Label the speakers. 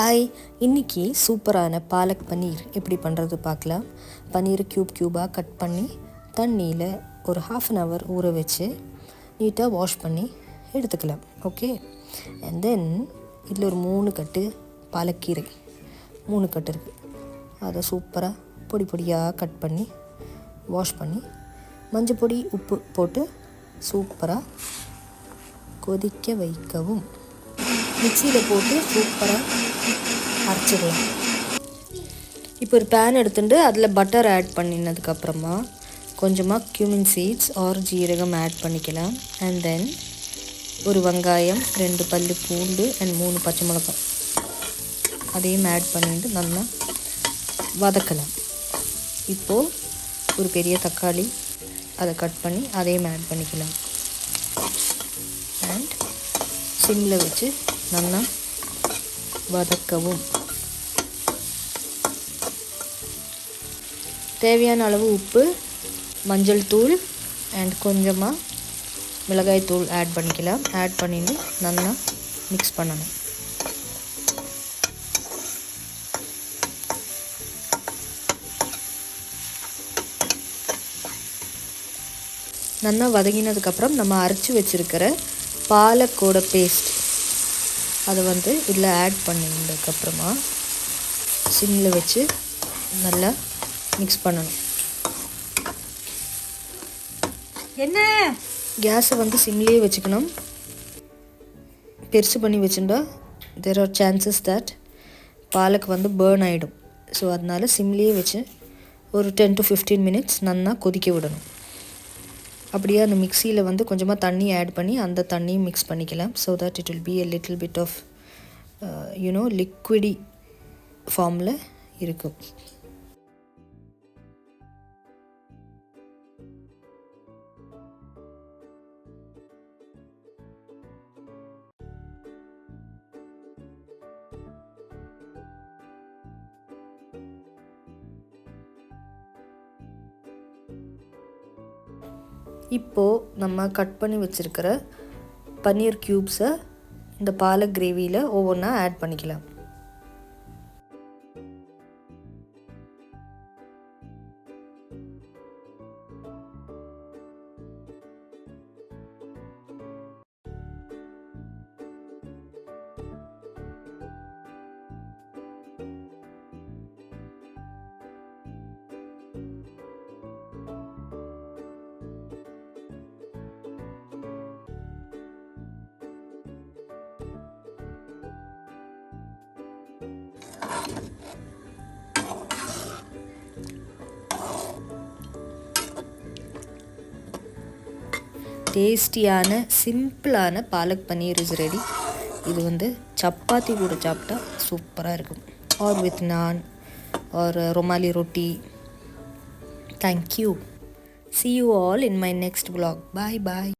Speaker 1: Hi, இன்றைக்கி சூப்பரான பாலக் பன்னீர் எப்படி பண்ணுறது பார்க்கலாம். பன்னீரை க்யூபாக கட் பண்ணி தண்ணியில் ஒரு 1/2 hour ஊற வச்சு நீட்டாக வாஷ் பண்ணி எடுத்துக்கலாம். ஓகே, அண்ட் தென் இதில் ஒரு 3 கட்டு பாலக்கீரை 3 கட்டு இருக்குது. அதை சூப்பராக பொடியாக கட் பண்ணி வாஷ் பண்ணி மஞ்சள் பொடி உப்பு போட்டு சூப்பராக கொதிக்க வைக்கவும். மிக்சியில் போட்டு சூப்பராக அரைச்சிடலாம். இப்போ ஒரு பேன் எடுத்துட்டு அதில் பட்டர் ஆட் பண்ணினதுக்கப்புறமா கொஞ்சமாக cumin சீட்ஸ் ஆர் ஜீரகம் ஆட் பண்ணிக்கலாம். அண்ட் தென் ஒரு வெங்காயம் 2 பல்லு பூண்டு அண்ட் 3 பச்சை மிளகாய் அதையும் ஆட் பண்ணிட்டு நல்லா வதக்கலாம். இப்போது ஒரு பெரிய தக்காளி அதை கட் பண்ணி அதையும் ஆட் பண்ணிக்கலாம். அண்ட் சிம்மில் வச்சு நல்லா வதக்கவும். தேவையான அளவு உப்பு, மஞ்சள் தூள் அண்ட் கொஞ்சமாக மிளகாய் தூள் ஆட் பண்ணிக்கலாம். ஆட் பண்ணிட்டு நல்லா மிக்ஸ் பண்ணணும். நல்லா வதங்கினதுக்கப்புறம் நம்ம அரைச்சி வச்சுருக்கிற பாலக்கோட பேஸ்ட் அதை இதில் ஆட் பண்ணினதுக்கப்புறமா சிம்மில் வச்சு நல்லா மிக்ஸ் பண்ணணும்.
Speaker 2: என்ன
Speaker 1: கேஸை சிம்லேயே வச்சுக்கணும். பெருசு பண்ணி வச்சுட்டா there are chances that palak burn ஆகிடும். ஸோ அதனால் சிம்லேயே வச்சு ஒரு 10 to 15 minutes நல்லா கொதிக்க விடணும். அப்படியே அந்த மிக்சியில் கொஞ்சமாக தண்ணி ஆட் பண்ணி அந்த தண்ணியும் மிக்ஸ் பண்ணிக்கலாம். So that it will be a little bit of லிக்விடி ஃபார்மில் இருக்கும். இப்போது நம்ம கட் பண்ணி வச்சுருக்கிற பன்னீர் க்யூப்ஸை இந்த பாலக் கிரேவியில் ஒவ்வொன்றா ஆட் பண்ணிக்கலாம். டேஸ்டியான சிம்பிளான பாலக் பன்னீர் இஸ் ரெடி. இது சப்பாத்தி கூட சாப்பிட்டா சூப்பராக இருக்கும். ஆர் வித் நான் ஆர் ரொமாலி ரொட்டி. Thank you. See you all in my next vlog. Bye bye.